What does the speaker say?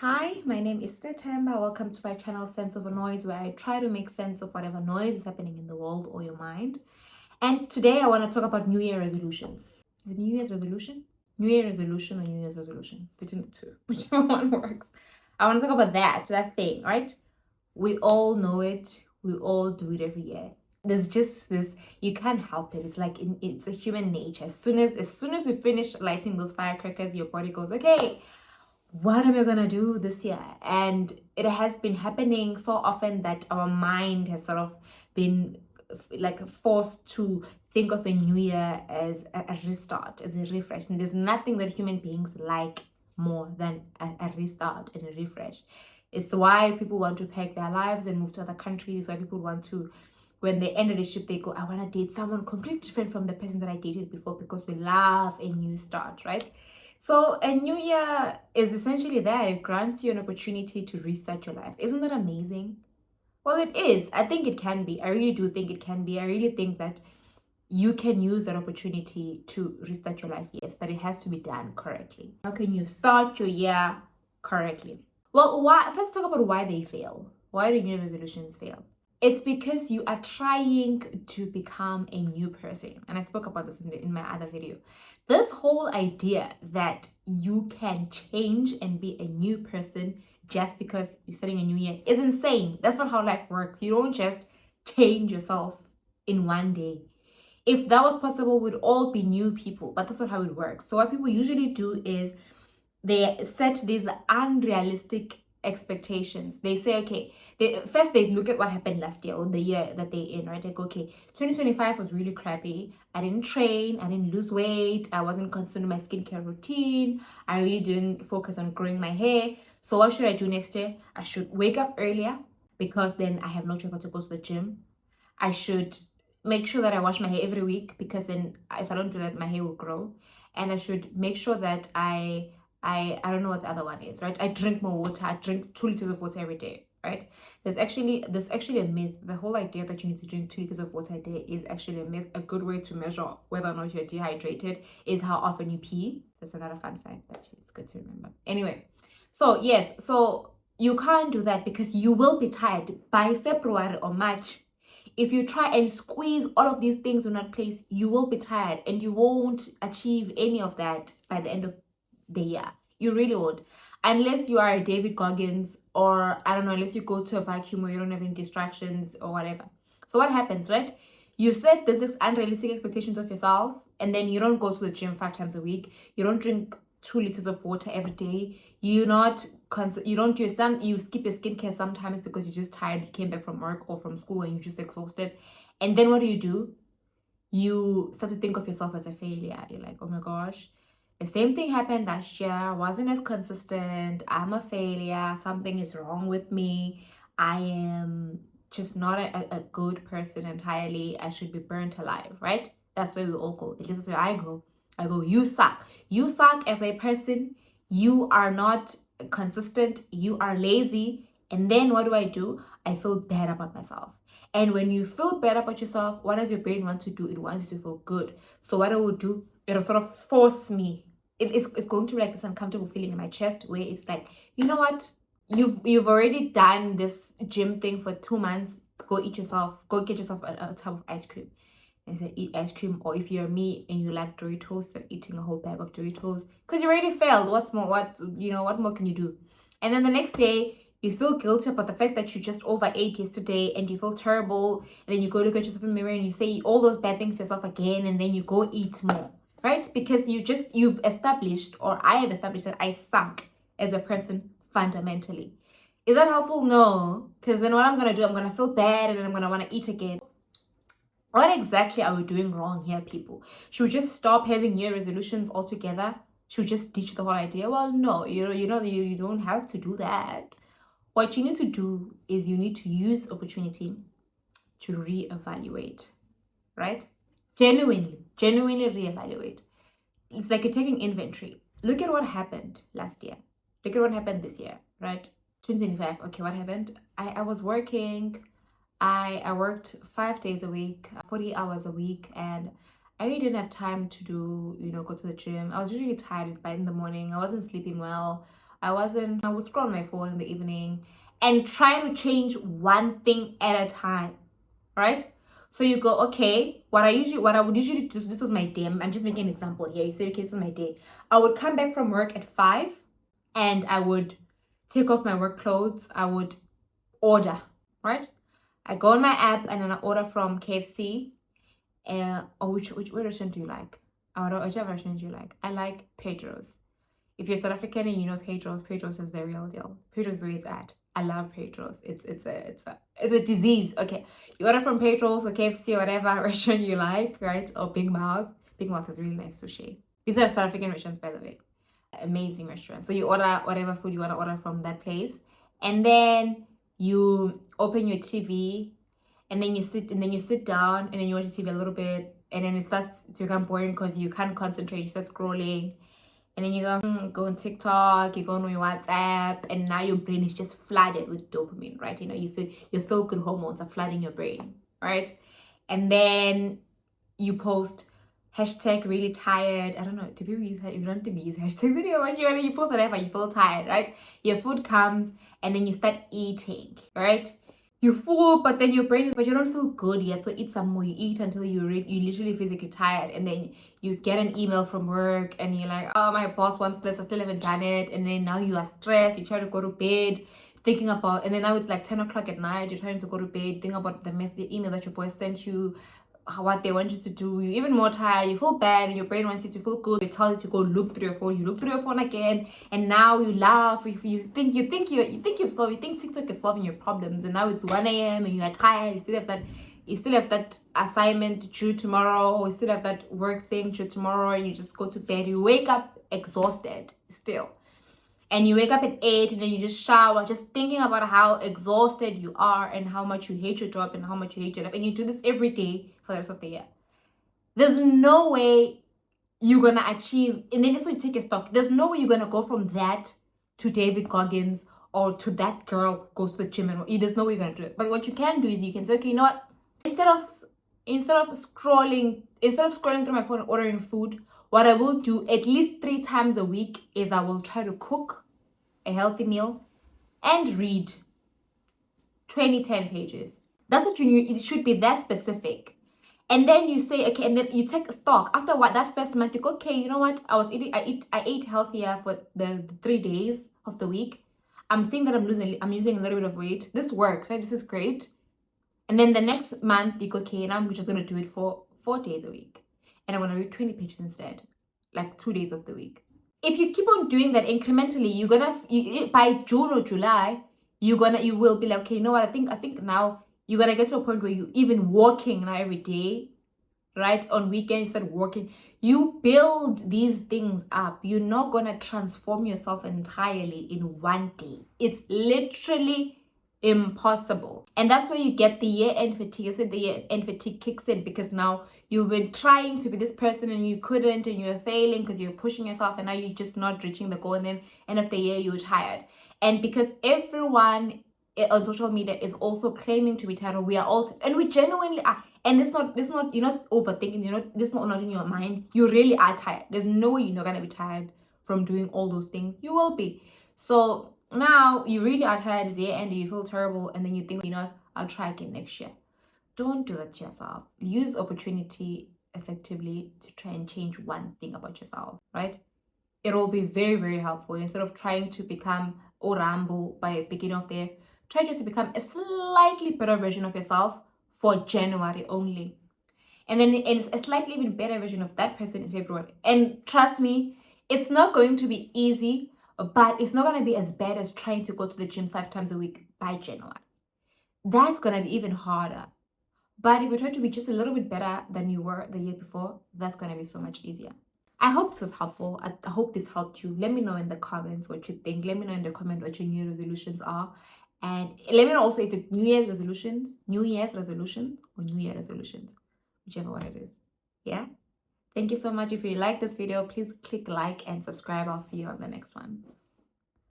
Hi, my name is Netemba. Welcome to my channel Sense of a Noise, where I try to make sense of whatever noise is happening in the world or your mind. And today I want to talk about New Year resolutions. Is it New Year's resolution? New Year resolution or New Year's resolution? Between the two, whichever one works. I want to talk about that thing, right? We all know it. We all do it every year. There's just this, you can't help it. It's like it's a human nature. As soon as we finish lighting those firecrackers, your body goes, okay, what am I gonna do this year? And it has been happening so often that our mind has sort of been like forced to think of a new year as a restart, as a refresh. And there's nothing that human beings like more than a restart and a refresh. It's why people want to pack their lives and move to other countries. Why people want to, when they end the ship, they go, I want to date someone completely different from the person that I dated before, because we love a new start, right? So a new year is essentially that. It grants you an opportunity to restart your life. Isn't that amazing? Well, it is. I think it can be. I really do think it can be. I really think that you can use that opportunity to restart your life, yes, but it has to be done correctly. How can you start your year correctly? Well, why? First, talk about why they fail. Why do New Year resolutions fail? It's because you are trying to become a new person. And I spoke about this in my other video. This whole idea that you can change and be a new person just because you're starting a new year is insane. That's not how life works. You don't just change yourself in one day. If that was possible, we'd all be new people, but that's not how it works. So what people usually do is they set these unrealistic expectations. They say, okay, they look at what happened last year or the year that they're in, right? Like, okay, 2025 was really crappy. I didn't train, I didn't lose weight, I wasn't consistent with my skincare routine, I really didn't focus on growing my hair. So what should I do next year? I should wake up earlier, because then I have no choice but to go to the gym. I should make sure that I wash my hair every week, because then if I don't do that, my hair will grow. And I should make sure that I don't know what the other one is, right? I drink more water. I drink 2 liters of water every day, right? There's actually a myth. The whole idea that you need to drink 2 liters of water a day is actually a myth. A good way to measure whether or not you're dehydrated is how often you pee. That's another fun fact that it's good to remember. Anyway, so yes, so you can't do that, because you will be tired by February or March. If you try and squeeze all of these things in one place, you will be tired and you won't achieve any of that by the end of the year. You really won't. Unless you are a David Goggins, or I don't know, unless you go to a vacuum where you don't have any distractions or whatever. So what happens, right? You set this unrealistic expectations of yourself, and then you don't go to the gym 5 times a week. You don't drink 2 liters of water every day. You don't do you skip your skincare sometimes because you're just tired, you came back from work or from school and you're just exhausted. And then what do? You start to think of yourself as a failure. You're like, oh my gosh, the same thing happened last year. I wasn't as consistent. I'm a failure. Something is wrong with me. I am just not a good person entirely. I should be burnt alive, right? That's where we all go. At least that's where I go. I go, you suck. You suck as a person. You are not consistent. You are lazy. And then what do? I feel bad about myself. And when you feel bad about yourself, what does your brain want to do? It wants you to feel good. So what it will do, it'll sort of force me. It's going to be like this uncomfortable feeling in my chest, where it's like, you know what? You've already done this gym thing for 2 months. Go get yourself a tub of ice cream. And say, eat ice cream. Or if you're me and you like Doritos, then eating a whole bag of Doritos. Because you already failed. What more can you do? And then the next day, you feel guilty about the fact that you just overate yesterday, and you feel terrible, and then you go look at yourself in the mirror and you say all those bad things to yourself again, and then you go eat more, right? Because you've established, or I have established, that I suck as a person fundamentally. Is that helpful? No. Because then what I'm gonna do, I'm gonna feel bad, and then I'm gonna want to eat again. What exactly are we doing wrong here, people? Should we just stop having New Year resolutions altogether? Should we just ditch the whole idea? Well, no, you don't have to do that. What you need to do is you need to use opportunity to reevaluate, right? Genuinely reevaluate. It's like you're taking inventory. Look at what happened last year. Look at what happened this year, right? 2025. Okay, what happened? I was working. I worked 5 days a week, 40 hours a week, and I really didn't have time to go to the gym. I was really tired by in the morning. I wasn't sleeping well. I would scroll on my phone in the evening and try to change one thing at a time, right? So you go, okay, what I would usually do, this was my day. I'm just making an example here. You say, okay, this was my day. I would come back from work at 5 and I would take off my work clothes. I would order, right? I go on my app and then I order from KFC. Or which restaurant do you like? Whichever restaurant do you like. I like Pedro's. If you're South African and you know Pedro's is the real deal. Pedro's is where it's at. I love Pedro's. It's a disease. Okay, you order from Pedro's or KFC or whatever restaurant you like, right? Or Big Mouth. Big Mouth is really nice sushi. These are South African restaurants, by the way. Amazing restaurants. So you order whatever food you want to order from that place, and then you open your TV, and then you sit down, and then you watch the TV a little bit, and then it starts to become boring because you can't concentrate. You start scrolling. And then you go on TikTok, you go on your WhatsApp, and now your brain is just flooded with dopamine, right? You know, your feel good hormones are flooding your brain, right? And then you post hashtag really tired. I don't know, do people use that? You don't think we use hashtags anymore. You post whatever, you feel tired, right? Your food comes and then you start eating, right? You're full, but then your brain is, but you don't feel good yet. So eat some more. You eat until you literally physically tired, and then you get an email from work, and you're like, oh, my boss wants this. I still haven't done it, and then now you are stressed. You try to go to bed, thinking about, and then now it's like 10 o'clock at night. You're trying to go to bed, think about the email that your boss sent you, what they want you to do. You're even more tired, you feel bad, and your brain wants you to feel good. It tells you to go look through your phone. You look through your phone again, and now you laugh. You think TikTok is solving your problems, and now it's 1 a.m. and you are tired. You still have that assignment due tomorrow, or you still have that work thing due tomorrow, and you just go to bed. You wake up exhausted still. And you wake up at 8 and then you just shower, just thinking about how exhausted you are and how much you hate your job and how much you hate your life. And you do this every day for the rest of the year. There's no way you're going to achieve, and then this way you take a stock. There's no way you're going to go from that to David Goggins or to that girl goes to the gym. And there's no way you're going to do it. But what you can do is you can say, okay, you know what? Instead of scrolling through my phone and ordering food, what I will do at least 3 times a week is I will try to cook a healthy meal and read 10 pages. That's what you need. It should be that specific. And then you say, okay, and then you take stock. After what, that first month, you go, okay, you know what? I ate healthier for the 3 days of the week. I'm seeing that I'm losing a little bit of weight. This works, right? This is great. And then the next month, you go, okay, now I'm just going to do it for 4 days a week. And I'm going to read 20 pages instead, like 2 days of the week. If you keep on doing that incrementally, by June or July, you will be like, okay, you know what? I think now you're going to get to a point where you even walking now every day, right? On weekends, start walking. You build these things up. You're not going to transform yourself entirely in one day. It's literally impossible. And that's where you get the year-end fatigue. So the year-end fatigue kicks in because now you've been trying to be this person and you couldn't, and you're failing because you're pushing yourself, and now you're just not reaching the goal, and then end of the year you're tired. And because everyone on social media is also claiming to be tired, we are all and we genuinely are. And this not you're not overthinking, this is not in your mind. You really are tired. There's no way you're not gonna be tired from doing all those things. You will be. So now you really are tired, it's year end, you feel terrible, and then you think, you know, I'll try again next year. Don't do that to yourself. Use opportunity effectively to try and change one thing about yourself, right? It will be very, very helpful. Instead of trying to become Orambo by beginning of the year, try just to become a slightly better version of yourself for January only. And then it's a slightly even better version of that person in February. And trust me, it's not going to be easy, but it's not going to be as bad as trying to go to the gym 5 times a week by January. That's going to be even harder. But if you try to be just a little bit better than you were the year before, that's going to be so much easier. I hope this was helpful. I hope this helped you. Let me know in the comments what you think. Let me know in the comment what your New Year resolutions are. And let me know also if it's New Year's resolutions, or New Year resolutions, whichever one it is. Yeah? Thank you so much. If you like this video, please click like and subscribe. I'll see you on the next one.